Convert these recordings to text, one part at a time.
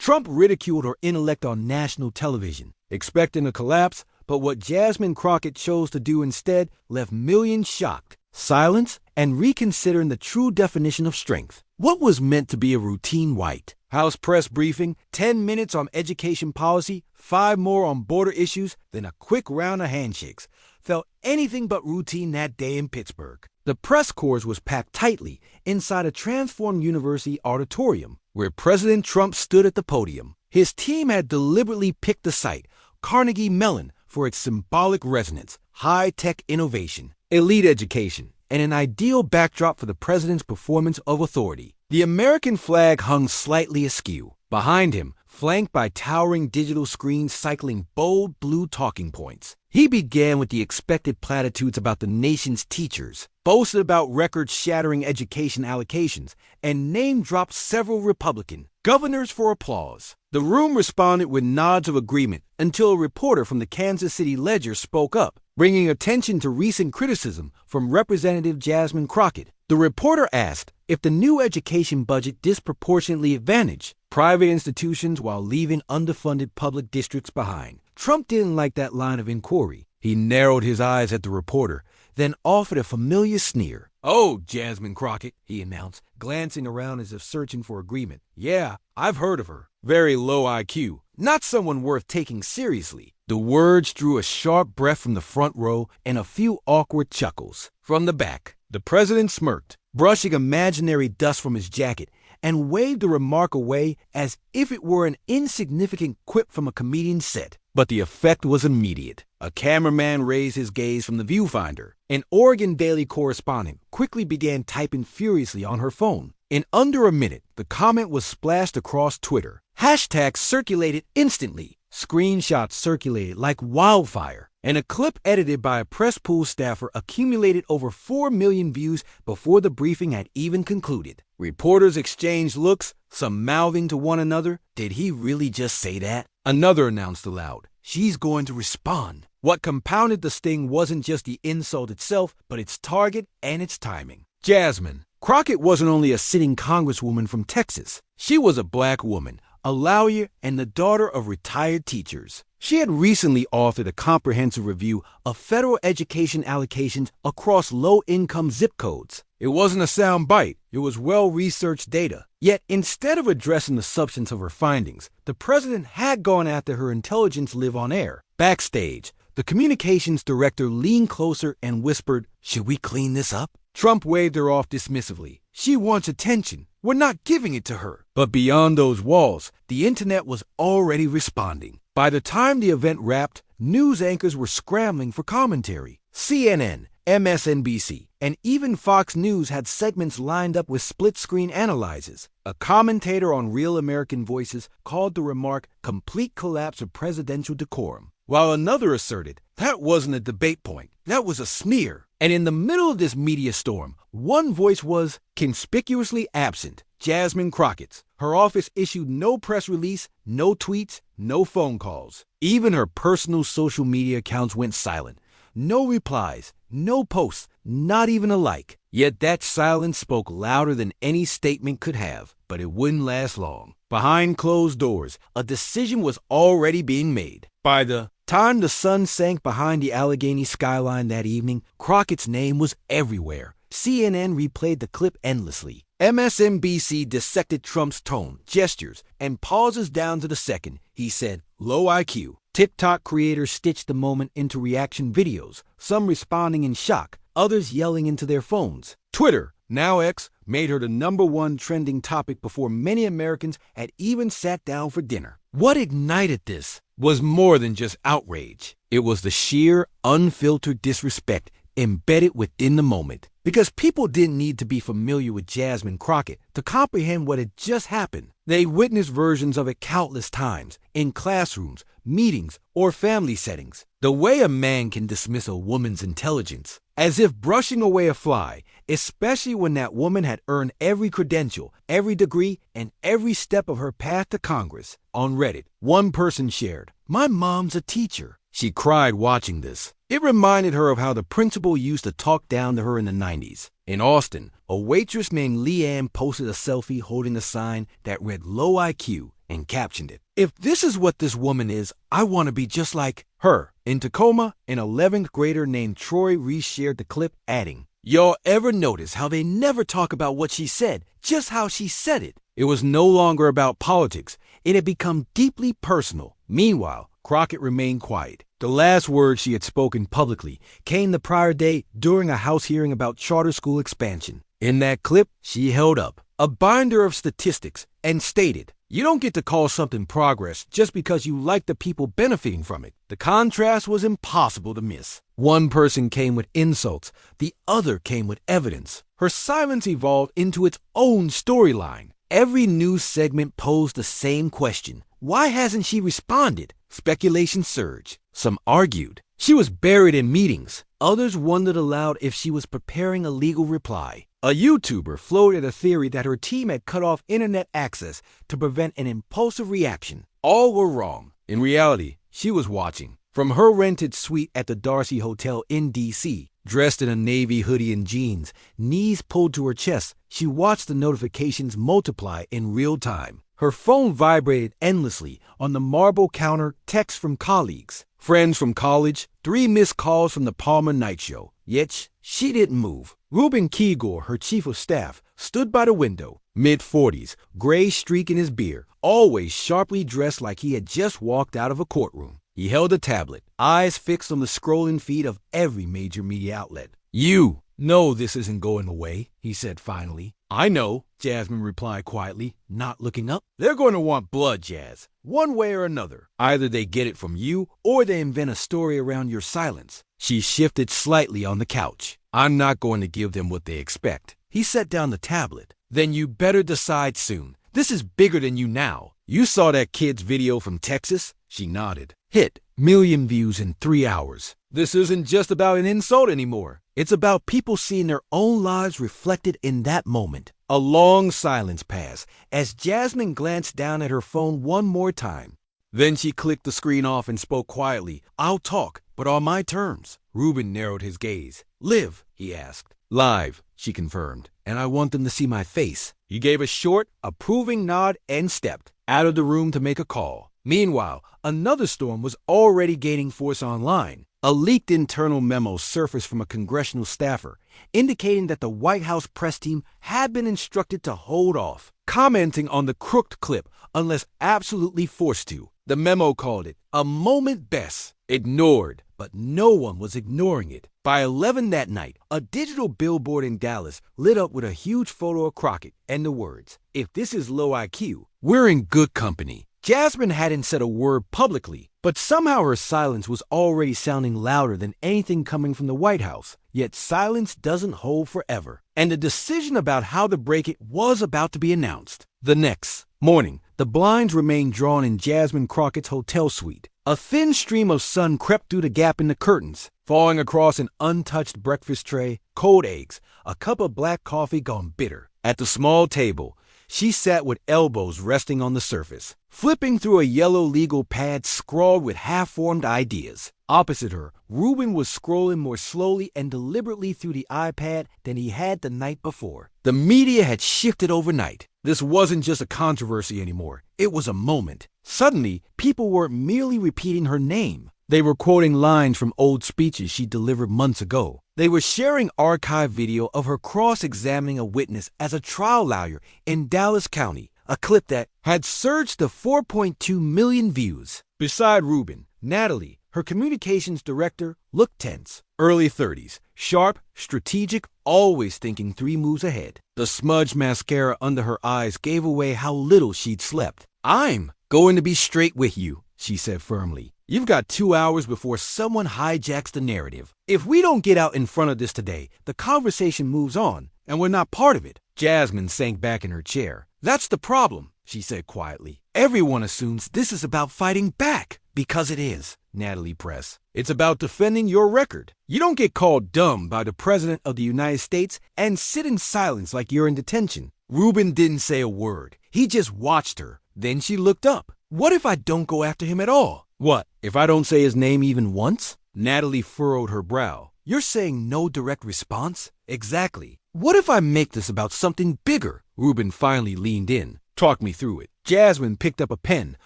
Trump ridiculed her intellect on national television, expecting a collapse, but what Jasmine Crockett chose to do instead left millions shocked, silenced, and reconsidering the true definition of strength. What was meant to be a routine white House press briefing, 10 minutes on education policy, 5 more on border issues, then a quick round of handshakes, felt anything but routine that day in Pittsburgh. The press corps was packed tightly inside a transformed university auditorium, where President Trump stood at the podium. His team had deliberately picked the site, Carnegie Mellon, for its symbolic resonance, high-tech innovation, elite education, and an ideal backdrop for the president's performance of authority. The American flag hung slightly askew. Behind him, flanked by towering digital screens cycling bold blue talking points. He began with the expected platitudes about the nation's teachers, boasted about record-shattering education allocations, and name-dropped several Republican governors for applause. The room responded with nods of agreement until a reporter from the Kansas City Ledger spoke up, bringing attention to recent criticism from Representative Jasmine Crockett. The reporter asked if the new education budget disproportionately advantaged private institutions while leaving underfunded public districts behind. Trump didn't like that line of inquiry. He narrowed his eyes at the reporter, then offered a familiar sneer. "Oh, Jasmine Crockett," he announced, glancing around as if searching for agreement. "Yeah, I've heard of her. Very low IQ. Not someone worth taking seriously." The words drew a sharp breath from the front row and a few awkward chuckles. From the back, the president smirked, brushing imaginary dust from his jacket, and waved the remark away as if it were an insignificant quip from a comedian's set. But the effect was immediate. A cameraman raised his gaze from the viewfinder. An Oregon Daily correspondent quickly began typing furiously on her phone. In under a minute, the comment was splashed across Twitter. Hashtags circulated instantly. Screenshots circulated like wildfire. And a clip edited by a press pool staffer accumulated over 4 million views before the briefing had even concluded. Reporters exchanged looks, some mouthing to one another, "Did he really just say that?" Another announced aloud, "She's going to respond." What compounded the sting wasn't just the insult itself, but its target and its timing. Jasmine Crockett wasn't only a sitting congresswoman from Texas. She was a black woman, a lawyer, and the daughter of retired teachers. She had recently authored a comprehensive review of federal education allocations across low-income zip codes. It wasn't a soundbite. It was well-researched data. Yet, instead of addressing the substance of her findings, the president had gone after her intelligence live on air. Backstage, the communications director leaned closer and whispered, "Should we clean this up?" Trump waved her off dismissively. "She wants attention. We're not giving it to her." But beyond those walls, the internet was already responding. By the time the event wrapped, news anchors were scrambling for commentary. CNN, MSNBC, and even Fox News had segments lined up with split-screen analyzers. A commentator on Real American Voices called the remark complete collapse of presidential decorum, while another asserted that wasn't a debate point, that was a smear. And in the middle of this media storm, one voice was conspicuously absent, Jasmine Crockett's. Her office issued no press release, no tweets, no phone calls. Even her personal social media accounts went silent. No replies, no posts, not even a like. Yet that silence spoke louder than any statement could have. But it wouldn't last long. Behind closed doors, a decision was already being made. By the time the sun sank behind the Allegheny skyline that evening, Crockett's name was everywhere. CNN replayed the clip endlessly. MSNBC dissected Trump's tone, gestures, and pauses down to the second. He said, "Low IQ." TikTok creators stitched the moment into reaction videos, some responding in shock, others yelling into their phones. Twitter, now X, made her the #1 trending topic before many Americans had even sat down for dinner. What ignited this was more than just outrage. It was the sheer, unfiltered disrespect embedded within the moment. Because people didn't need to be familiar with Jasmine Crockett to comprehend what had just happened. They witnessed versions of it countless times, in classrooms, meetings, or family settings. The way a man can dismiss a woman's intelligence, as if brushing away a fly, especially when that woman had earned every credential, every degree, and every step of her path to Congress. On Reddit, one person shared, "My mom's a teacher." She cried watching this. It reminded her of how the principal used to talk down to her in the 90s. In Austin, a waitress named Leanne posted a selfie holding a sign that read low IQ and captioned it. "If this is what this woman is, I want to be just like her." In Tacoma, an 11th grader named Troy reshared the clip, adding, "Y'all ever notice how they never talk about what she said, just how she said it?" It was no longer about politics. It had become deeply personal. Meanwhile, Crockett remained quiet. The last words she had spoken publicly came the prior day during a House hearing about charter school expansion. In that clip, she held up a binder of statistics and stated, "You don't get to call something progress just because you like the people benefiting from it." The contrast was impossible to miss. One person came with insults, the other came with evidence. Her silence evolved into its own storyline. Every news segment posed the same question: why hasn't she responded? Speculation surged. Some argued she was buried in meetings. Others wondered aloud if she was preparing a legal reply. A YouTuber floated a theory that her team had cut off internet access to prevent an impulsive reaction. All were wrong. In reality, she was watching. From her rented suite at the Darcy Hotel in D.C., dressed in a navy hoodie and jeans, knees pulled to her chest, she watched the notifications multiply in real time. Her phone vibrated endlessly. On the marble counter, texts from colleagues, friends from college, 3 missed calls from the Palmer Night Show. Yet she didn't move. Ruben Keegor, her chief of staff, stood by the window, mid-40s, gray streak in his beard, always sharply dressed like he had just walked out of a courtroom. He held a tablet, eyes fixed on the scrolling feed of every major media outlet. "You know this isn't going away," he said finally. "I know," Jasmine replied quietly, not looking up. "They're going to want blood, Jazz, one way or another. Either they get it from you or they invent a story around your silence." She shifted slightly on the couch. "I'm not going to give them what they expect." He set down the tablet. "Then you better decide soon. This is bigger than you now. You saw that kid's video from Texas?" She nodded. "Hit million views in 3 hours. This isn't just about an insult anymore. It's about people seeing their own lives reflected in that moment." A long silence passed as Jasmine glanced down at her phone one more time. Then she clicked the screen off and spoke quietly. "I'll talk, but on my terms." Ruben narrowed his gaze. "Live?" he asked. "Live," she confirmed, "and I want them to see my face." He gave a short, approving nod and stepped out of the room to make a call. Meanwhile, another storm was already gaining force online. A leaked internal memo surfaced from a congressional staffer, indicating that the White House press team had been instructed to hold off commenting on the crooked clip unless absolutely forced to. The memo called it a moment best. Ignored, but no one was ignoring it. By 11 that night, a digital billboard in Dallas lit up with a huge photo of Crockett and the words, "If this is low IQ, we're in good company." Jasmine hadn't said a word publicly, but somehow her silence was already sounding louder than anything coming from the White House. Yet silence doesn't hold forever, and the decision about how to break it was about to be announced. The next morning, the blinds remained drawn in Jasmine Crockett's hotel suite. A thin stream of sun crept through the gap in the curtains, falling across an untouched breakfast tray, cold eggs, a cup of black coffee gone bitter. At the small table, she sat with elbows resting on the surface, flipping through a yellow legal pad scrawled with half-formed ideas. Opposite her, Ruben was scrolling more slowly and deliberately through the iPad than he had the night before. The media had shifted overnight. This wasn't just a controversy anymore. It was a moment. Suddenly, people weren't merely repeating her name. They were quoting lines from old speeches she delivered months ago. They were sharing archived video of her cross-examining a witness as a trial lawyer in Dallas County, a clip that had surged to 4.2 million views. Beside Ruben, Natalie, her communications director, looked tense. Early 30s, sharp, strategic, always thinking 3 moves ahead. The smudged mascara under her eyes gave away how little she'd slept. "I'm going to be straight with you," she said firmly. "You've got 2 hours before someone hijacks the narrative. If we don't get out in front of this today, the conversation moves on, and we're not part of it." Jasmine sank back in her chair. "That's the problem," she said quietly. "Everyone assumes this is about fighting back." "Because it is," Natalie pressed. "It's about defending your record. You don't get called dumb by the President of the United States and sit in silence like you're in detention." Ruben didn't say a word. He just watched her. Then she looked up. "What if I don't go after him at all?" "What, if I don't say his name even once?" Natalie furrowed her brow. "You're saying no direct response?" "Exactly. What if I make this about something bigger?" Ruben finally leaned in. "Talk me through it." Jasmine picked up a pen,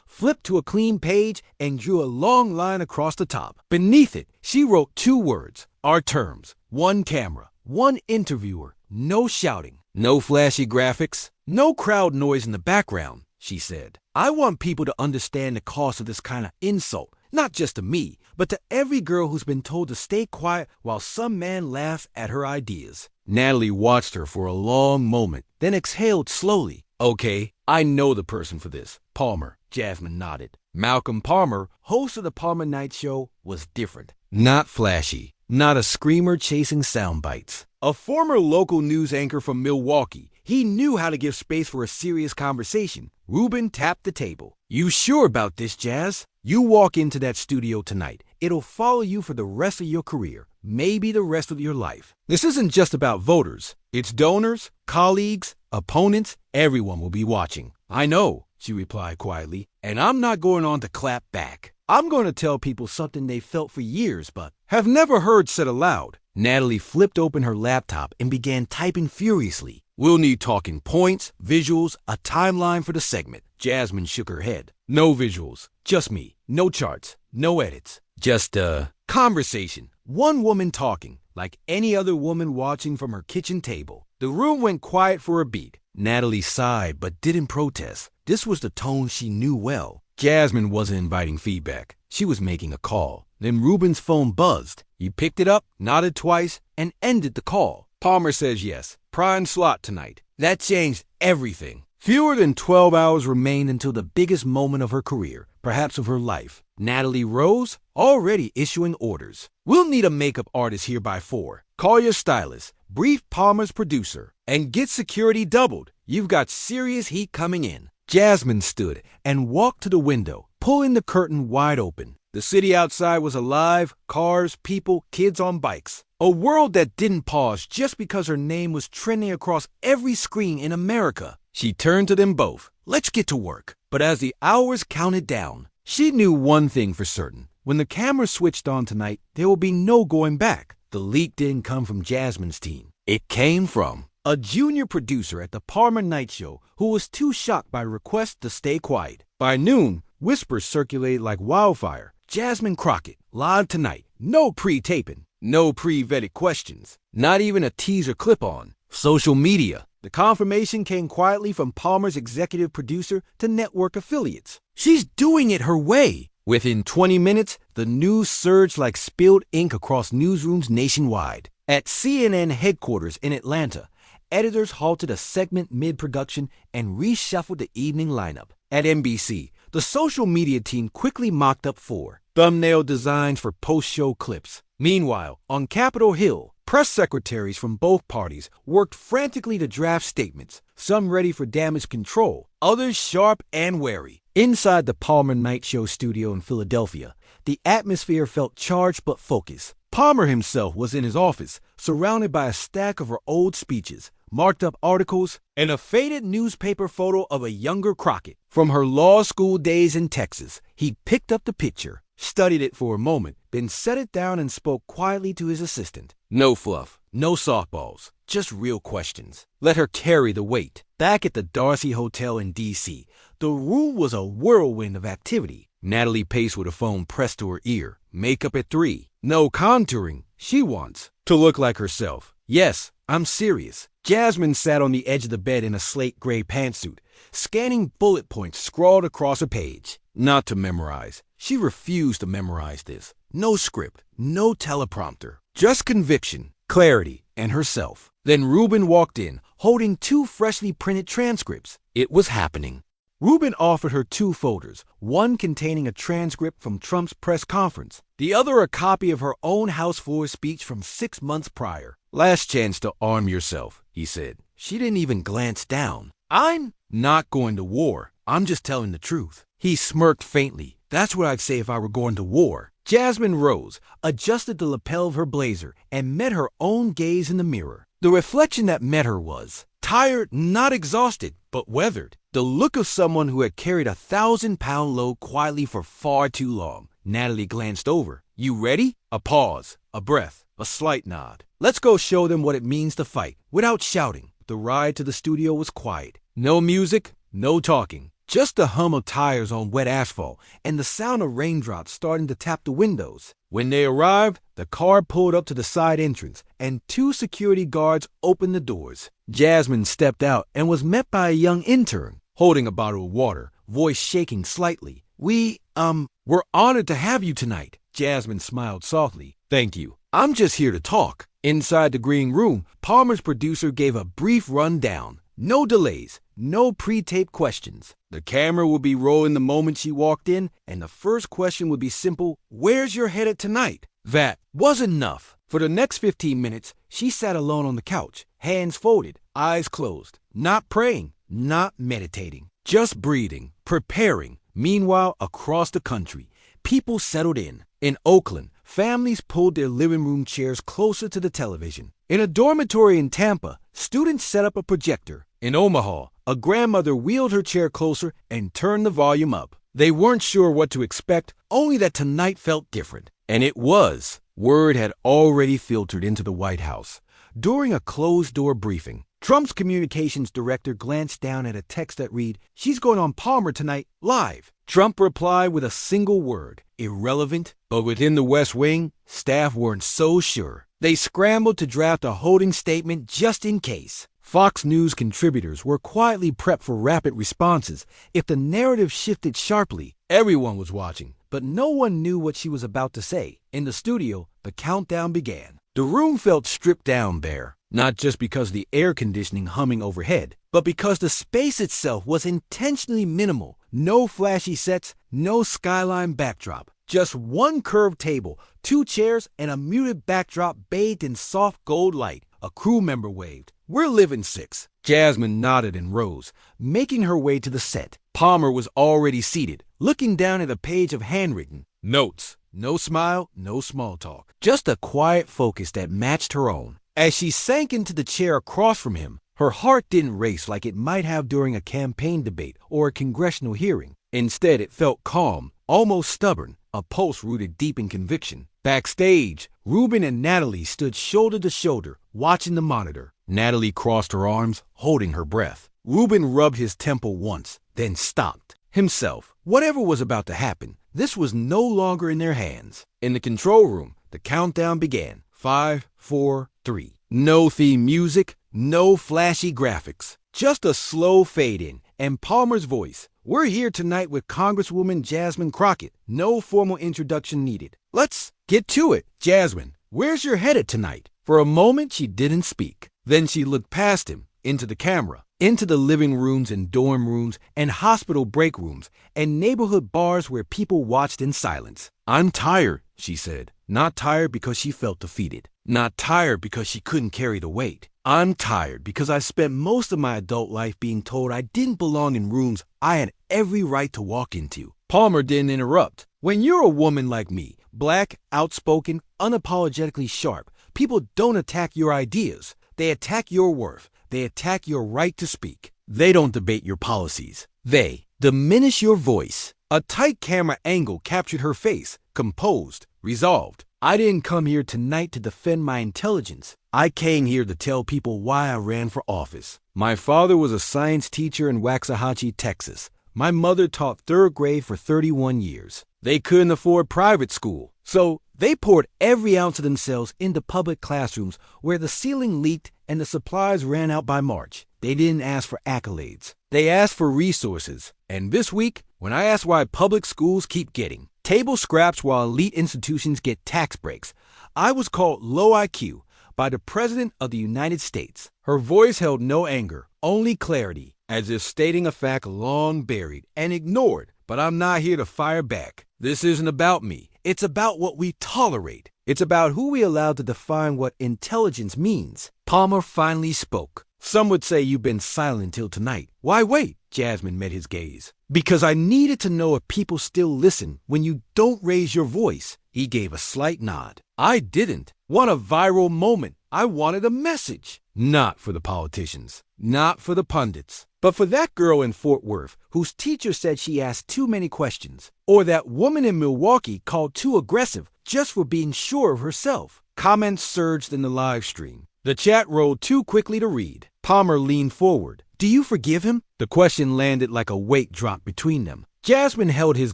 flipped to a clean page, and drew a long line across the top. Beneath it, she wrote 2 words: our terms, 1 camera, 1 interviewer, no shouting, no flashy graphics, no crowd noise in the background, she said. I want people to understand the cost of this kind of insult, not just to me, but to every girl who's been told to stay quiet while some man laughs at her ideas. Natalie watched her for a long moment, then exhaled slowly. Okay, I know the person for this. Palmer. Jasmine nodded. Malcolm Palmer, host of the Palmer Night Show, was different. Not flashy. Not a screamer chasing sound bites. A former local news anchor from Milwaukee, he knew how to give space for a serious conversation. Ruben tapped the table. You sure about this, Jazz? You walk into that studio tonight. It'll follow you for the rest of your career, maybe the rest of your life. This isn't just about voters. It's donors, colleagues, opponents, everyone will be watching. I know, she replied quietly, and I'm not going on to clap back. I'm going to tell people something they've felt for years but have never heard said aloud. Natalie flipped open her laptop and began typing furiously. We'll need talking points, visuals, a timeline for the segment. Jasmine shook her head. No visuals, just me. No charts, no edits. Just a conversation. One woman talking, like any other woman watching from her kitchen table. The room went quiet for a beat. Natalie sighed but didn't protest. This was the tone she knew well. Jasmine wasn't inviting feedback. She was making a call. Then Ruben's phone buzzed. He picked it up, nodded twice, and ended the call. Palmer says yes. Prime slot tonight. That changed everything. Fewer than 12 hours remained until the biggest moment of her career, perhaps of her life. Natalie rose, already issuing orders. We'll need a makeup artist here by 4. Call your stylist, brief Palmer's producer, and get security doubled. You've got serious heat coming in. Jasmine stood and walked to the window, pulling the curtain wide open. The city outside was alive, cars, people, kids on bikes. A world that didn't pause just because her name was trending across every screen in America. She turned to them both. Let's get to work. But as the hours counted down, she knew one thing for certain. When the camera switched on tonight, there will be no going back. The leak didn't come from Jasmine's team. It came from a junior producer at the Palmer Night Show who was too shocked by requests to stay quiet. By noon, whispers circulated like wildfire. Jasmine Crockett, live tonight. No pre-taping. No pre-vetted questions. Not even a teaser clip-on. Social media. The confirmation came quietly from Palmer's executive producer to network affiliates. She's doing it her way. Within 20 minutes, the news surged like spilled ink across newsrooms nationwide. At CNN headquarters in Atlanta, editors halted a segment mid-production and reshuffled the evening lineup. At NBC, the social media team quickly mocked up 4 thumbnail designs for post-show clips. Meanwhile, on Capitol Hill, press secretaries from both parties worked frantically to draft statements, some ready for damage control, others sharp and wary. Inside the Palmer Night Show studio in Philadelphia, the atmosphere felt charged but focused. Palmer himself was in his office, surrounded by a stack of her old speeches, marked up articles, and a faded newspaper photo of a younger Crockett. From her law school days in Texas, he picked up the picture, studied it for a moment, then set it down and spoke quietly to his assistant. No fluff, no softballs, just real questions. Let her carry the weight. Back at the Darcy Hotel in D.C., the room was a whirlwind of activity. Natalie paced with a phone pressed to her ear. Makeup at 3. No contouring. She wants to look like herself. Yes, I'm serious. Jasmine sat on the edge of the bed in a slate gray pantsuit, scanning bullet points scrawled across a page. Not to memorize. She refused to memorize this. No script, no teleprompter. Just conviction, clarity, and herself. Then Ruben walked in, holding 2 freshly printed transcripts. It was happening. Ruben offered her 2 folders, one containing a transcript from Trump's press conference, the other a copy of her own House floor speech from 6 months prior. Last chance to arm yourself, he said. She didn't even glance down. I'm not going to war. I'm just telling the truth. He smirked faintly. That's what I'd say if I were going to war. Jasmine rose, adjusted the lapel of her blazer, and met her own gaze in the mirror. The reflection that met her was tired, not exhausted, but weathered. The look of someone who had carried a 1,000-pound load quietly for far too long. Natalie glanced over. You ready? A pause, a breath, a slight nod. Let's go show them what it means to fight, without shouting. The ride to the studio was quiet. No music, no talking. Just the hum of tires on wet asphalt and the sound of raindrops starting to tap the windows. When they arrived, the car pulled up to the side entrance, and 2 security guards opened the doors. Jasmine stepped out and was met by a young intern, holding a bottle of water, voice shaking slightly. We're honored to have you tonight. Jasmine smiled softly. Thank you. I'm just here to talk. Inside the green room, Palmer's producer gave a brief rundown. No delays, no pre-taped questions. The camera would be rolling the moment she walked in, and the first question would be simple: where's your headed tonight? That wasn't enough. For the next 15 minutes, she sat alone on the couch, hands folded, eyes closed, not praying, not meditating, just breathing, preparing. Meanwhile, across the country, people settled in. In Oakland, families pulled their living room chairs closer to the television. In a dormitory in Tampa, students set up a projector. In Omaha, a grandmother wheeled her chair closer and turned the volume up. They weren't sure what to expect, only that tonight felt different. And it was. Word had already filtered into the White House. During a closed-door briefing, Trump's communications director glanced down at a text that read, "She's going on Palmer tonight, live." Trump replied with a single word: irrelevant. But within the West Wing, staff weren't so sure. They scrambled to draft a holding statement just in case. Fox News contributors were quietly prepped for rapid responses if the narrative shifted sharply. Everyone was watching, but no one knew what she was about to say. In the studio, the countdown began. The room felt stripped down bare, not just because the air conditioning humming overhead, but because the space itself was intentionally minimal. No flashy sets, no skyline backdrop. Just one curved table, 2 chairs, and a muted backdrop bathed in soft gold light. A crew member waved. "We're living 6. Jasmine nodded and rose, making her way to the set. Palmer was already seated, looking down at a page of handwritten notes. No smile, no small talk. Just a quiet focus that matched her own. As she sank into the chair across from him, her heart didn't race like it might have during a campaign debate or a congressional hearing. Instead, it felt calm, almost stubborn, a pulse rooted deep in conviction. Backstage, Ruben and Natalie stood shoulder to shoulder, watching the monitor. Natalie crossed her arms, holding her breath. Ruben rubbed his temple once, then stopped. Himself. Whatever was about to happen, this was no longer in their hands. In the control room, the countdown began. 5, 4, 3. No theme music, no flashy graphics. Just a slow fade in, and Palmer's voice. "We're here tonight with Congresswoman Jasmine Crockett. No formal introduction needed. Let's get to it. Jasmine, where's your headed tonight?" For a moment, she didn't speak. Then she looked past him, into the camera, into the living rooms and dorm rooms and hospital break rooms and neighborhood bars where people watched in silence. "I'm tired," she said. Not tired because she felt defeated. Not tired because she couldn't carry the weight. "I'm tired because I spent most of my adult life being told I didn't belong in rooms I had every right to walk into." Palmer didn't interrupt. "When you're a woman like me, black, outspoken, unapologetically sharp, people don't attack your ideas. They attack your worth. They attack your right to speak. They don't debate your policies. They diminish your voice." A tight camera angle captured her face, composed, resolved. "I didn't come here tonight to defend my intelligence. I came here to tell people why I ran for office. My father was a science teacher in Waxahachie, Texas. My mother taught 3rd grade for 31 years. They couldn't afford private school, so they poured every ounce of themselves into public classrooms where the ceiling leaked and the supplies ran out by March. They didn't ask for accolades. They asked for resources. And this week, when I asked why public schools keep getting table scraps while elite institutions get tax breaks, I was called low IQ by the President of the United States." Her voice held no anger, only clarity, as if stating a fact long buried and ignored. "But I'm not here to fire back. This isn't about me. It's about what we tolerate. It's about who we allow to define what intelligence means." Palmer finally spoke. "Some would say you've been silent till tonight. Why wait?" Jasmine met his gaze. "Because I needed to know if people still listen when you don't raise your voice." He gave a slight nod. "I didn't want a viral moment. I wanted a message. Not for the politicians, not for the pundits, but for that girl in Fort Worth whose teacher said she asked too many questions, or that woman in Milwaukee called too aggressive just for being sure of herself." Comments surged in the live stream. The chat rolled too quickly to read. Palmer leaned forward, Do you forgive him? The question landed like a weight drop between them. Jasmine held his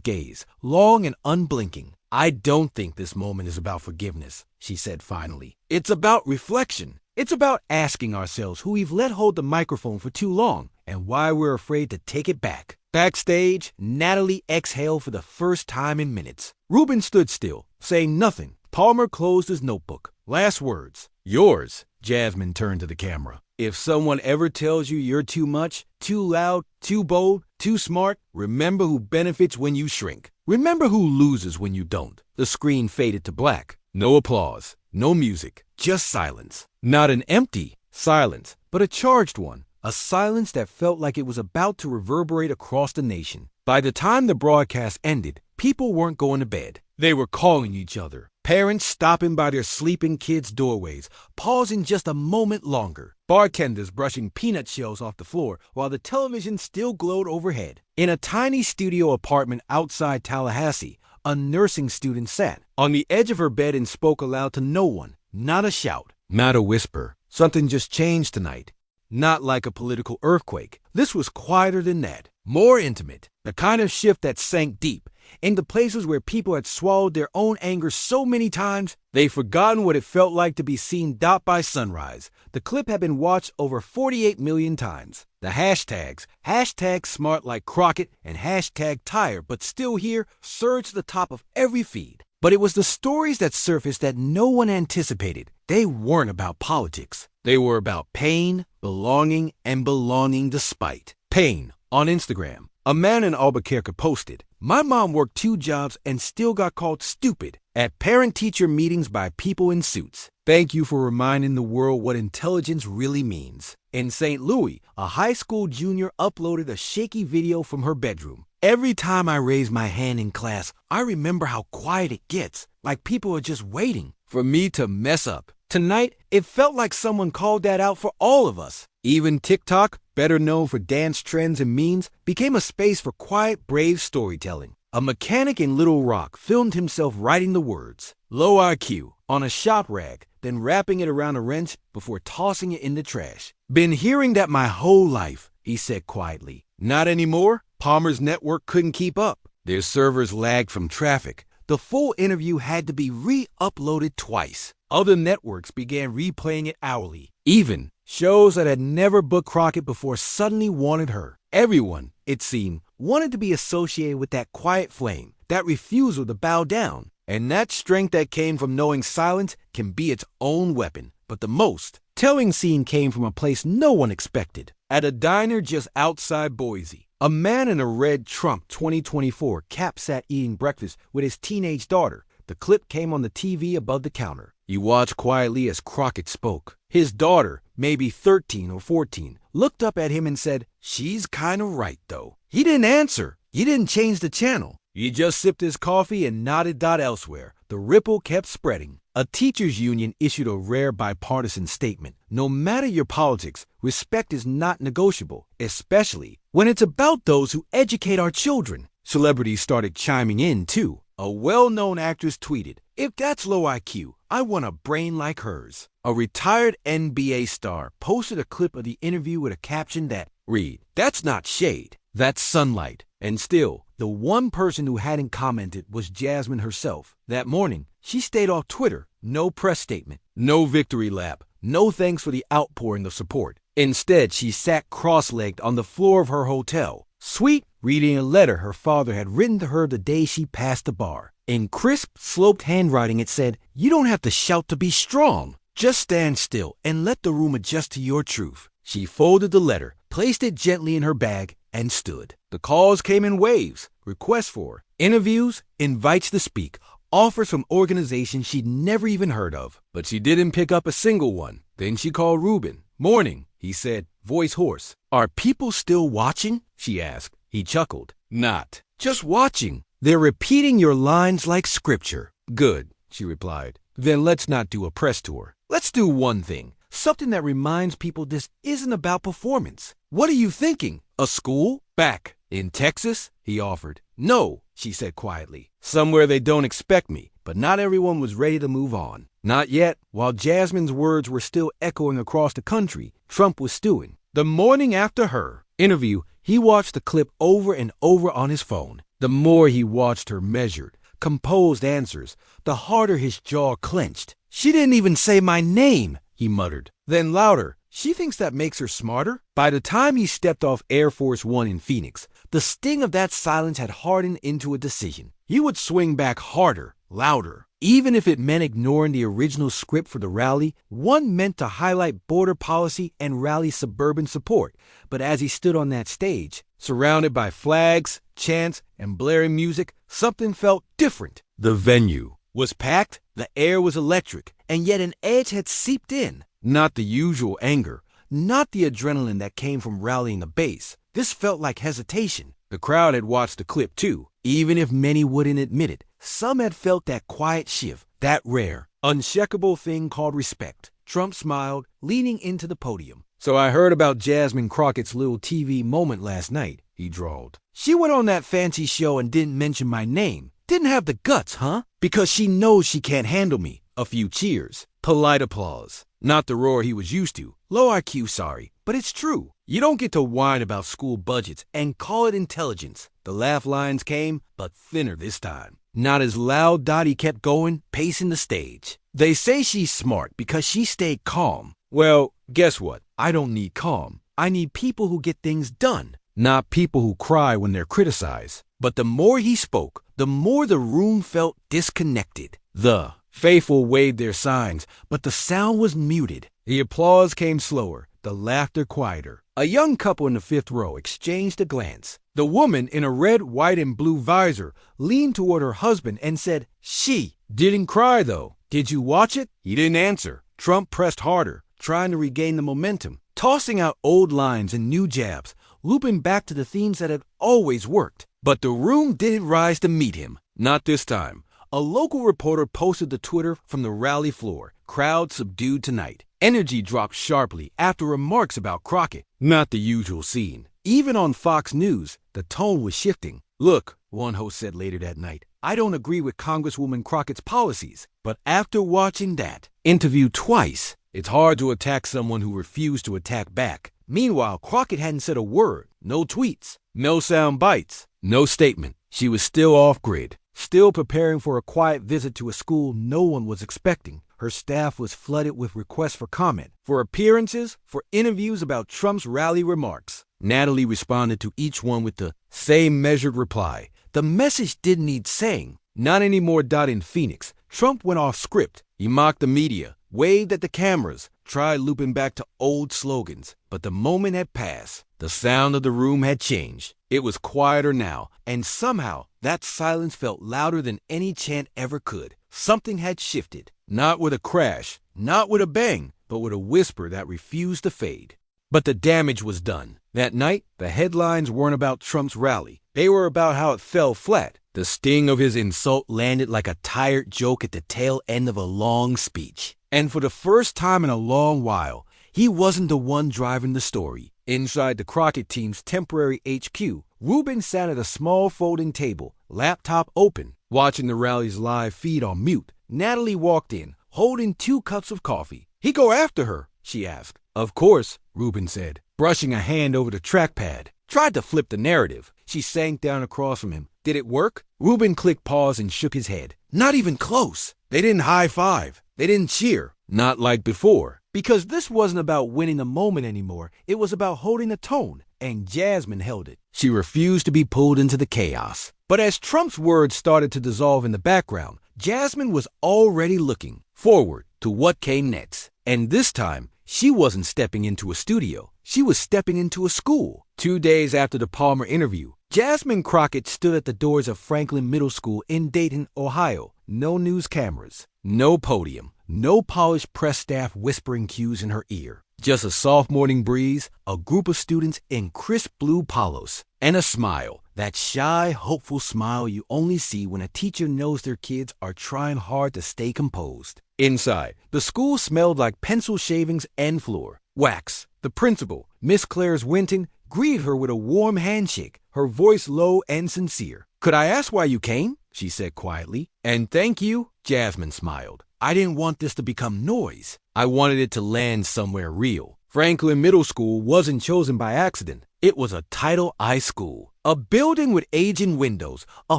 gaze, long and unblinking. I don't think this moment is about forgiveness, she said finally. It's about reflection. It's about asking ourselves who we've let hold the microphone for too long and why we're afraid to take it back. Backstage, Natalie exhaled for the first time in minutes. Ruben stood still, saying nothing. Palmer closed his notebook. Last words. Yours. Jasmine turned to the camera. If someone ever tells you you're too much, too loud, too bold, too smart, remember who benefits when you shrink. Remember who loses when you don't. The screen faded to black. No applause, no music, just silence. Not an empty silence, but a charged one. A silence that felt like it was about to reverberate across the nation. By the time the broadcast ended, people weren't going to bed. They were calling each other. Parents stopping by their sleeping kids' doorways, pausing just a moment longer. Bartenders brushing peanut shells off the floor while the television still glowed overhead. In a tiny studio apartment outside Tallahassee, a nursing student sat on the edge of her bed and spoke aloud to no one. Not a shout, not a whisper. Something just changed tonight. Not like a political earthquake. This was quieter than that. More intimate. The kind of shift that sank deep into places where people had swallowed their own anger so many times, they'd forgotten what it felt like to be seen dot by sunrise. The clip had been watched over 48 million times. The hashtags, hashtag smart like Crockett and hashtag tired but still here, surged to the top of every feed. But it was the stories that surfaced that no one anticipated. They weren't about politics. They were about pain, belonging, and belonging despite. Pain. On Instagram, a man in Albuquerque posted, "My mom worked 2 jobs and still got called stupid at parent-teacher meetings by people in suits. Thank you for reminding the world what intelligence really means." In St. Louis, a high school junior uploaded a shaky video from her bedroom. "Every time I raise my hand in class, I remember how quiet it gets, like people are just waiting for me to mess up." Tonight, it felt like someone called that out for all of us. Even TikTok, better known for dance trends and memes, became a space for quiet, brave storytelling. A mechanic in Little Rock filmed himself writing the words, "Low IQ," on a shop rag, then wrapping it around a wrench before tossing it in the trash. "Been hearing that my whole life," he said quietly. Not anymore. Palmer's network couldn't keep up. Their servers lagged from traffic. The full interview had to be re-uploaded twice. Other networks began replaying it hourly. Even shows that had never booked Crockett before suddenly wanted her. Everyone, it seemed, wanted to be associated with that quiet flame, that refusal to bow down. And that strength that came from knowing silence can be its own weapon. But the most telling scene came from a place no one expected. At a diner just outside Boise, a man in a red Trump 2024 cap sat eating breakfast with his teenage daughter. The clip came on the TV above the counter. He watched quietly as Crockett spoke. His daughter, maybe 13 or 14, looked up at him and said, "She's kind of right, though." He didn't answer. He didn't change the channel. He just sipped his coffee and nodded elsewhere. The ripple kept spreading. A teachers' union issued a rare bipartisan statement. No matter your politics, respect is not negotiable, especially when it's about those who educate our children. Celebrities started chiming in, too. A well-known actress tweeted, "If that's low IQ, I want a brain like hers." A retired NBA star posted a clip of the interview with a caption that read, "That's not shade, that's sunlight." And still, the one person who hadn't commented was Jasmine herself. That morning, she stayed off Twitter. No press statement, no victory lap, no thanks for the outpouring of support. Instead, she sat cross-legged on the floor of her hotel, sweet, reading a letter her father had written to her the day she passed the bar. In crisp, sloped handwriting, it said, "You don't have to shout to be strong. Just stand still and let the room adjust to your truth." She folded the letter, placed it gently in her bag, and stood. The calls came in waves. Requests for interviews, invites to speak, offers from organizations she'd never even heard of. But she didn't pick up a single one. Then she called Ruben. "Morning," he said, voice hoarse. "Are people still watching?" she asked. He chuckled. "Not. Just watching. They're repeating your lines like scripture." "Good," she replied. "Then let's not do a press tour. Let's do one thing. Something that reminds people this isn't about performance." "What are you thinking? A school? Back in Texas?" he offered. "No," she said quietly. "Somewhere they don't expect me." But not everyone was ready to move on. Not yet. While Jasmine's words were still echoing across the country, Trump was stewing. The morning after her interview, he watched the clip over and over on his phone. The more he watched her measured, composed answers, the harder his jaw clenched. "She didn't even say my name," he muttered. Then louder, "She thinks that makes her smarter?" By the time he stepped off Air Force One in Phoenix, the sting of that silence had hardened into a decision. He would swing back harder, louder. Even if it meant ignoring the original script for the rally, one meant to highlight border policy and rally suburban support. But as he stood on that stage, surrounded by flags, chants, and blaring music, something felt different. The venue was packed, the air was electric, and yet an edge had seeped in. Not the usual anger, not the adrenaline that came from rallying the base. This felt like hesitation. The crowd had watched the clip too, even if many wouldn't admit it. Some had felt that quiet shift, that rare, unshakable thing called respect. Trump smiled, leaning into the podium. "So I heard about Jasmine Crockett's little TV moment last night," he drawled. "She went on that fancy show and didn't mention my name. Didn't have the guts, huh? Because she knows she can't handle me." A few cheers. Polite applause. Not the roar he was used to. Low IQ, sorry. But it's true. You don't get to whine about school budgets and call it intelligence. The laugh lines came, but thinner this time. Not as loud. Dottie kept going, pacing the stage. "They say she's smart because she stayed calm." Well, guess what? I don't need calm. I need people who get things done, not people who cry when they're criticized. But the more he spoke, the more the room felt disconnected. The faithful waved their signs, but the sound was muted. The applause came slower, the laughter quieter. A young couple in the fifth row exchanged a glance. The woman in a red, white, and blue visor leaned toward her husband and said, "She didn't cry, though. Did you watch it?" He didn't answer. Trump pressed harder, trying to regain the momentum, tossing out old lines and new jabs, looping back to the themes that had always worked. But the room didn't rise to meet him. Not this time. A local reporter posted to Twitter from the rally floor. Crowd subdued tonight. Energy dropped sharply after remarks about Crockett. Not the usual scene. Even on Fox News, the tone was shifting. "Look," one host said later that night, "I don't agree with Congresswoman Crockett's policies, but after watching that interview twice, it's hard to attack someone who refused to attack back." Meanwhile, Crockett hadn't said a word. No tweets, no sound bites, no statement. She was still off-grid, still preparing for a quiet visit to a school no one was expecting. Her staff was flooded with requests for comment, for appearances, for interviews about Trump's rally remarks. Natalie responded to each one with the same measured reply. The message didn't need saying. Not anymore. In Phoenix, Trump went off script. He mocked the media, waved at the cameras, tried looping back to old slogans. But the moment had passed. The sound of the room had changed. It was quieter now, and somehow that silence felt louder than any chant ever could. Something had shifted. Not with a crash, not with a bang, but with a whisper that refused to fade. But the damage was done. That night, the headlines weren't about Trump's rally. They were about how it fell flat. The sting of his insult landed like a tired joke at the tail end of a long speech. And for the first time in a long while, he wasn't the one driving the story. Inside the Crockett team's temporary HQ, Rubin sat at a small folding table, laptop open, watching the rally's live feed on mute. Natalie walked in, holding 2 cups of coffee. "He go after her?" she asked. "Of course," Rubin said, brushing a hand over the trackpad. Tried to flip the narrative. She sank down across from him. "Did it work?" Rubin clicked pause and shook his head. "Not even close. They didn't high-five. They didn't cheer. Not like before." Because this wasn't about winning the moment anymore. It was about holding the tone, and Jasmine held it. She refused to be pulled into the chaos. But as Trump's words started to dissolve in the background, Jasmine was already looking forward to what came next. And this time, she wasn't stepping into a studio. She was stepping into a school. 2 days after the Palmer interview, Jasmine Crockett stood at the doors of Franklin Middle School in Dayton, Ohio. No news cameras, no podium, no polished press staff whispering cues in her ear. Just a soft morning breeze, a group of students in crisp blue polos, and a smile. That shy, hopeful smile you only see when a teacher knows their kids are trying hard to stay composed. Inside, the school smelled like pencil shavings and floor. Wax. The principal, Miss Claire's Winton, greeted her with a warm handshake, her voice low and sincere. "Could I ask why you came?" she said quietly. "And thank you," Jasmine smiled. "I didn't want this to become noise. I wanted it to land somewhere real. Franklin Middle School wasn't chosen by accident. It was a Title I school. A building with aging windows, a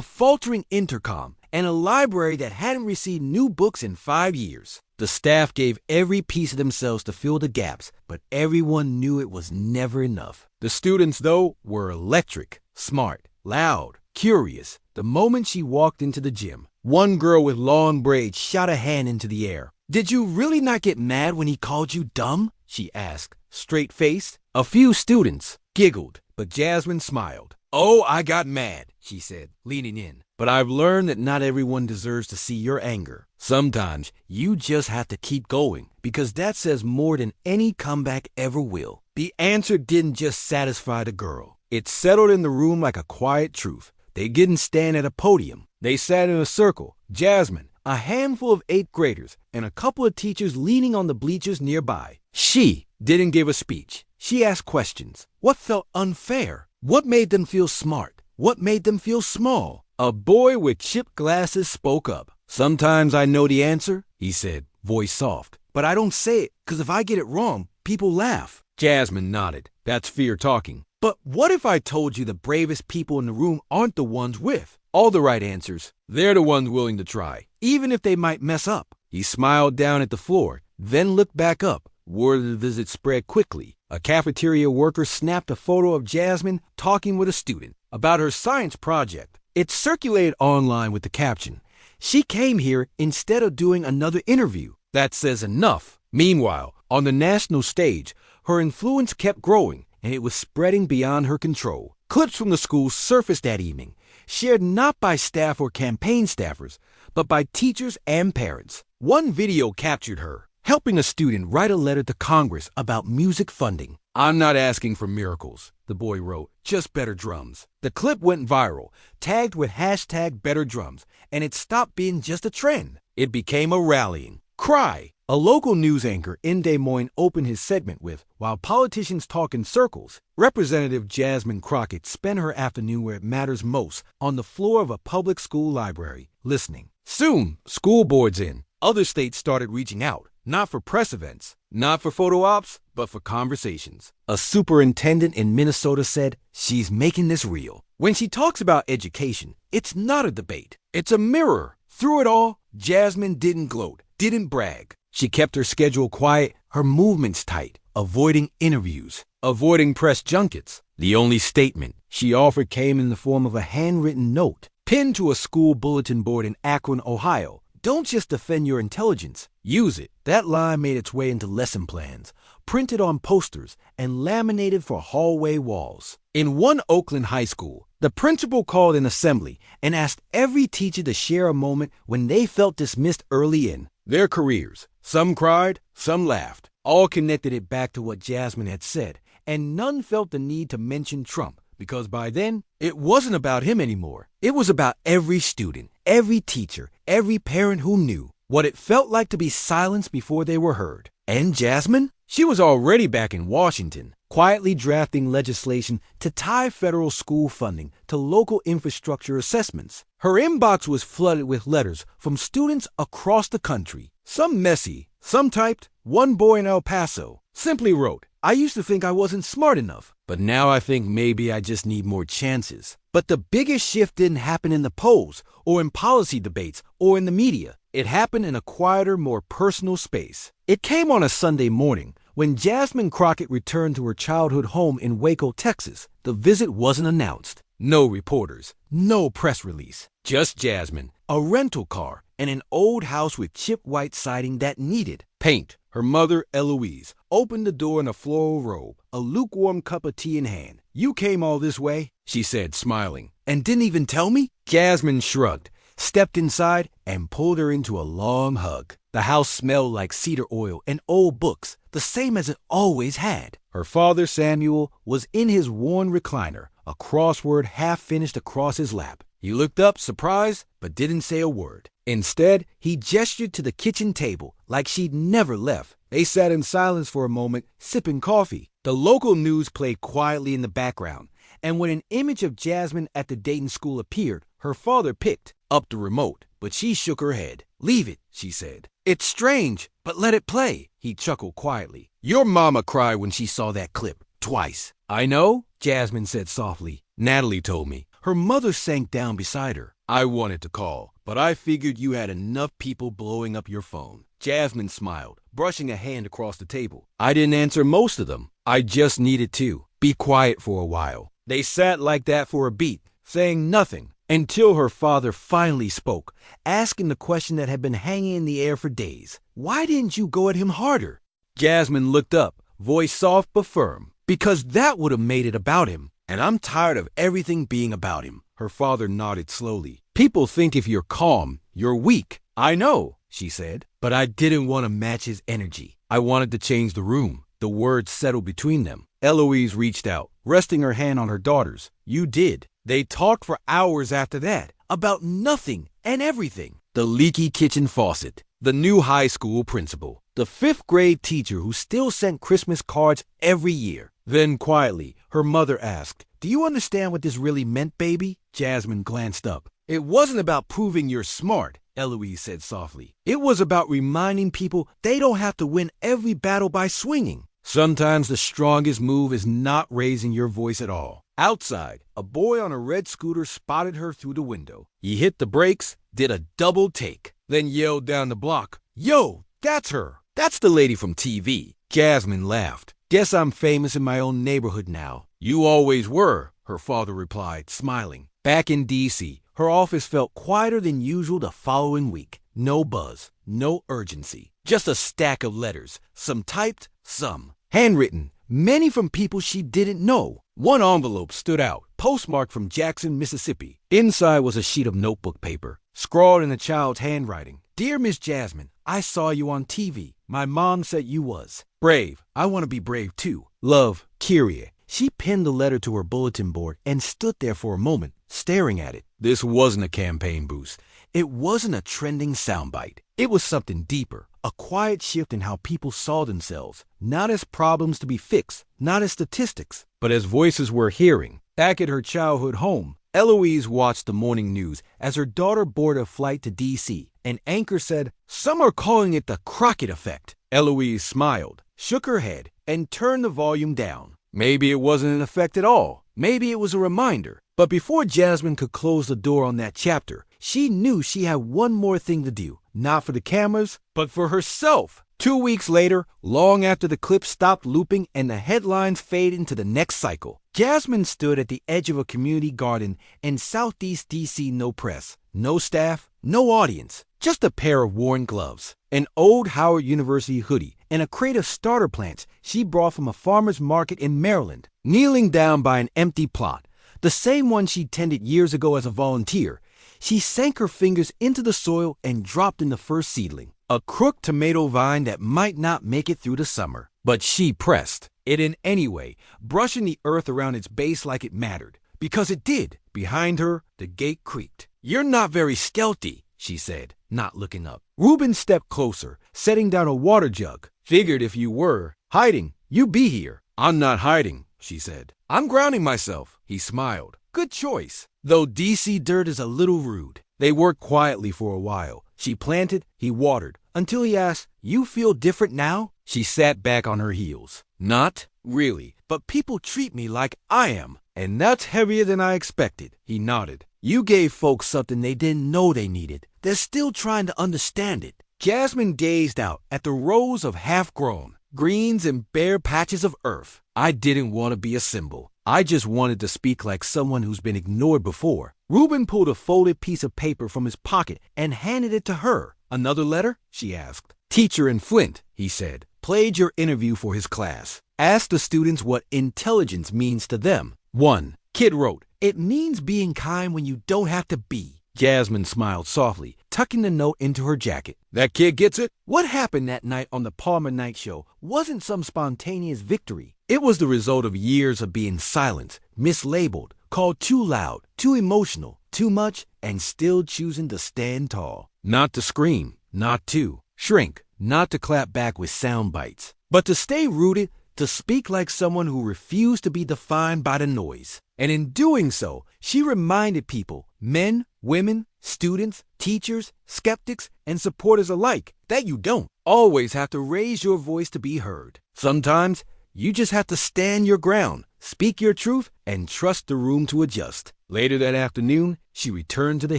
faltering intercom, and a library that hadn't received new books in 5 years. The staff gave every piece of themselves to fill the gaps, but everyone knew it was never enough. The students, though, were electric, smart, loud, curious. The moment she walked into the gym, one girl with long braids shot a hand into the air. "Did you really not get mad when he called you dumb?" she asked, straight-faced. A few students giggled, but Jasmine smiled. "Oh, I got mad," she said, leaning in. "But I've learned that not everyone deserves to see your anger. Sometimes you just have to keep going, because that says more than any comeback ever will." The answer didn't just satisfy the girl. It settled in the room like a quiet truth. They didn't stand at a podium. They sat in a circle. Jasmine, a handful of 8th graders, and a couple of teachers leaning on the bleachers nearby. She didn't give a speech. She asked questions. What felt unfair? What made them feel smart? What made them feel small? A boy with chipped glasses spoke up. "Sometimes I know the answer," he said, voice soft. "But I don't say it, because if I get it wrong, people laugh." Jasmine nodded. "That's fear talking. But what if I told you the bravest people in the room aren't the ones with all the right answers? They're the ones willing to try, even if they might mess up." He smiled down at the floor, then looked back up. Word of the visit spread quickly. A cafeteria worker snapped a photo of Jasmine talking with a student about her science project. It circulated online with the caption, "She came here instead of doing another interview." That says enough. Meanwhile, on the national stage, her influence kept growing, and it was spreading beyond her control. Clips from the school surfaced that evening, shared not by staff or campaign staffers, but by teachers and parents. One video captured her, helping a student write a letter to Congress about music funding. "I'm not asking for miracles," the boy wrote, "just better drums." The clip went viral, tagged with #BetterDrums, and it stopped being just a trend. It became a rallying cry. A local news anchor in Des Moines opened his segment with, "While politicians talk in circles, Representative Jasmine Crockett spent her afternoon where it matters most, on the floor of a public school library, listening." Soon, school boards in other states started reaching out, not for press events, not for photo ops, but for conversations. A superintendent in Minnesota said, "She's making this real." When she talks about education, it's not a debate. It's a mirror. Through it all, Jasmine didn't gloat, didn't brag. She kept her schedule quiet, her movements tight, avoiding interviews, avoiding press junkets. The only statement she offered came in the form of a handwritten note, pinned to a school bulletin board in Akron, Ohio. "Don't just defend your intelligence, use it." That line made its way into lesson plans, printed on posters, and laminated for hallway walls. In one Oakland high school, the principal called an assembly and asked every teacher to share a moment when they felt dismissed early in their careers. Some cried, some laughed. All connected it back to what Jasmine had said, and none felt the need to mention Trump, because by then, it wasn't about him anymore. It was about every student, every teacher, every parent who knew what it felt like to be silenced before they were heard. And Jasmine? She was already back in Washington, quietly drafting legislation to tie federal school funding to local infrastructure assessments. Her inbox was flooded with letters from students across the country, some messy, some typed. One boy in El Paso simply wrote, "I used to think I wasn't smart enough, but now I think maybe I just need more chances." But the biggest shift didn't happen in the polls, or in policy debates, or in the media. It happened in a quieter, more personal space. It came on a Sunday morning when Jasmine Crockett returned to her childhood home in Waco, Texas. The visit wasn't announced. No reporters, no press release. Just Jasmine, a rental car, and an old house with chipped white siding that needed paint. Her mother, Eloise, opened the door in a floral robe, a lukewarm cup of tea in hand. "You came all this way," she said, smiling, "and didn't even tell me?" Jasmine shrugged, stepped inside, and pulled her into a long hug. The house smelled like cedar oil and old books, the same as it always had. Her father, Samuel, was in his worn recliner, a crossword half finished across his lap. He looked up, surprised, but didn't say a word. Instead, he gestured to the kitchen table like she'd never left. They sat in silence for a moment, sipping coffee. The local news played quietly in the background, and when an image of Jasmine at the Dayton school appeared, her father picked up the remote, but she shook her head. "Leave it," she said. It's strange, but let it play, he chuckled quietly. Your mama cried when she saw that clip, twice. I know, Jasmine said softly. Natalie told me. Her mother sank down beside her. I wanted to call, but I figured you had enough people blowing up your phone. Jasmine smiled, brushing a hand across the table. I didn't answer most of them. I just needed to be quiet for a while. They sat like that for a beat, saying nothing, until her father finally spoke, asking the question that had been hanging in the air for days. Why didn't you go at him harder? Jasmine looked up, voice soft but firm. Because that would have made it about him, and I'm tired of everything being about him. Her father nodded slowly. People think if you're calm, you're weak. I know, she said, but I didn't want to match his energy. I wanted to change the room. The words settled between them. Eloise reached out, resting her hand on her daughter's. You did. They talked for hours after that, about nothing and everything. The leaky kitchen faucet, the new high school principal, the fifth grade teacher who still sent Christmas cards every year. Then quietly, her mother asked, Do you understand what this really meant, baby? Jasmine glanced up. It wasn't about proving you're smart, Eloise said softly. It was about reminding people they don't have to win every battle by swinging. Sometimes the strongest move is not raising your voice at all. Outside, a boy on a red scooter spotted her through the window. He hit the brakes, did a double take, then yelled down the block, Yo, that's her. That's the lady from TV. Jasmine laughed. Guess I'm famous in my own neighborhood now. You always were, her father replied, smiling. Back in D.C., her office felt quieter than usual the following week. No buzz, no urgency. Just a stack of letters, some typed, some handwritten, many from people she didn't know. One envelope stood out, postmarked from Jackson, Mississippi. Inside was a sheet of notebook paper, scrawled in a child's handwriting. Dear Miss Jasmine, I saw you on TV. My mom said you was brave. I want to be brave too. Love, Kyrie. She pinned the letter to her bulletin board and stood there for a moment, staring at it. This wasn't a campaign boost. It wasn't a trending soundbite. It was something deeper, a quiet shift in how people saw themselves, not as problems to be fixed, not as statistics, but as voices we're hearing. Back at her childhood home, Eloise watched the morning news as her daughter boarded a flight to D.C. An anchor said, Some are calling it the Crockett effect. Eloise smiled, shook her head, and turned the volume down. Maybe it wasn't an effect at all. Maybe it was a reminder. But before Jasmine could close the door on that chapter, she knew she had one more thing to do. Not for the cameras, but for herself. 2 weeks later, long after the clip stopped looping and the headlines faded into the next cycle, Jasmine stood at the edge of a community garden in Southeast D.C. No press, no staff, no audience, just a pair of worn gloves, an old Howard University hoodie, and a crate of starter plants she brought from a farmer's market in Maryland. Kneeling down by an empty plot, the same one she tended years ago as a volunteer, she sank her fingers into the soil and dropped in the first seedling, a crooked tomato vine that might not make it through the summer. But she pressed it in anyway, brushing the earth around its base like it mattered. Because it did. Behind her, the gate creaked. You're not very stealthy, she said, not looking up. Reuben stepped closer, setting down a water jug. Figured if you were hiding, you'd be here. I'm not hiding, she said. I'm grounding myself, he smiled. Good choice. Though DC dirt is a little rude. They worked quietly for a while. She planted, he watered, until he asked, You feel different now? She sat back on her heels. Not really, but people treat me like I am, and that's heavier than I expected. He nodded. You gave folks something they didn't know they needed. They're still trying to understand it. Jasmine gazed out at the rows of half-grown greens and bare patches of earth. I didn't want to be a symbol. I just wanted to speak like someone who's been ignored before. Reuben pulled a folded piece of paper from his pocket and handed it to her. Another letter? She asked. Teacher in Flint, he said, played your interview for his class. Asked the students what intelligence means to them. 1. Kid wrote, It means being kind when you don't have to be. Jasmine smiled softly, tucking the note into her jacket. That kid gets it? What happened that night on the Palmer Night Show wasn't some spontaneous victory. It was the result of years of being silenced, mislabeled, called too loud, too emotional, too much, and still choosing to stand tall. Not to scream, not to shrink, not to clap back with sound bites, but to stay rooted, to speak like someone who refused to be defined by the noise. And in doing so, she reminded people, men, Women, students, teachers, skeptics, and supporters alike. That you don't always have to raise your voice to be heard. Sometimes you just have to stand your ground, speak your truth, and trust the room to adjust. Later that afternoon, she returned to the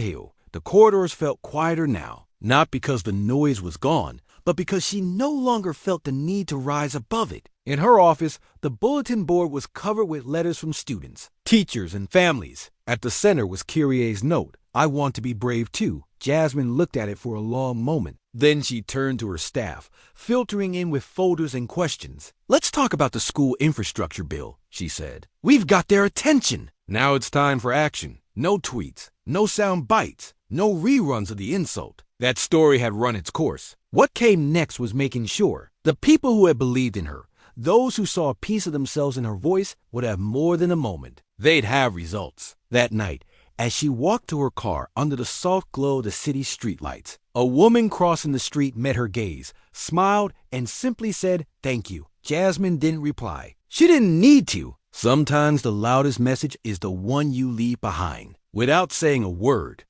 Hill. The corridors felt quieter now, not because the noise was gone, but because she no longer felt the need to rise above it. In her office, the bulletin board was covered with letters from students, teachers, and families. At the center was Kyrie's note, "I want to be brave too." Jasmine looked at it for a long moment. Then she turned to her staff, filtering in with folders and questions. "Let's talk about the school infrastructure bill," she said. "We've got their attention. Now it's time for action. No tweets, no sound bites, no reruns of the insult." That story had run its course. What came next was making sure the people who had believed in her, those who saw a piece of themselves in her voice, would have more than a moment. They'd have results. That night, as she walked to her car under the soft glow of the city's streetlights, a woman crossing the street met her gaze, smiled, and simply said, "Thank you." Jasmine didn't reply. She didn't need to. Sometimes the loudest message is the one you leave behind. Without saying a word,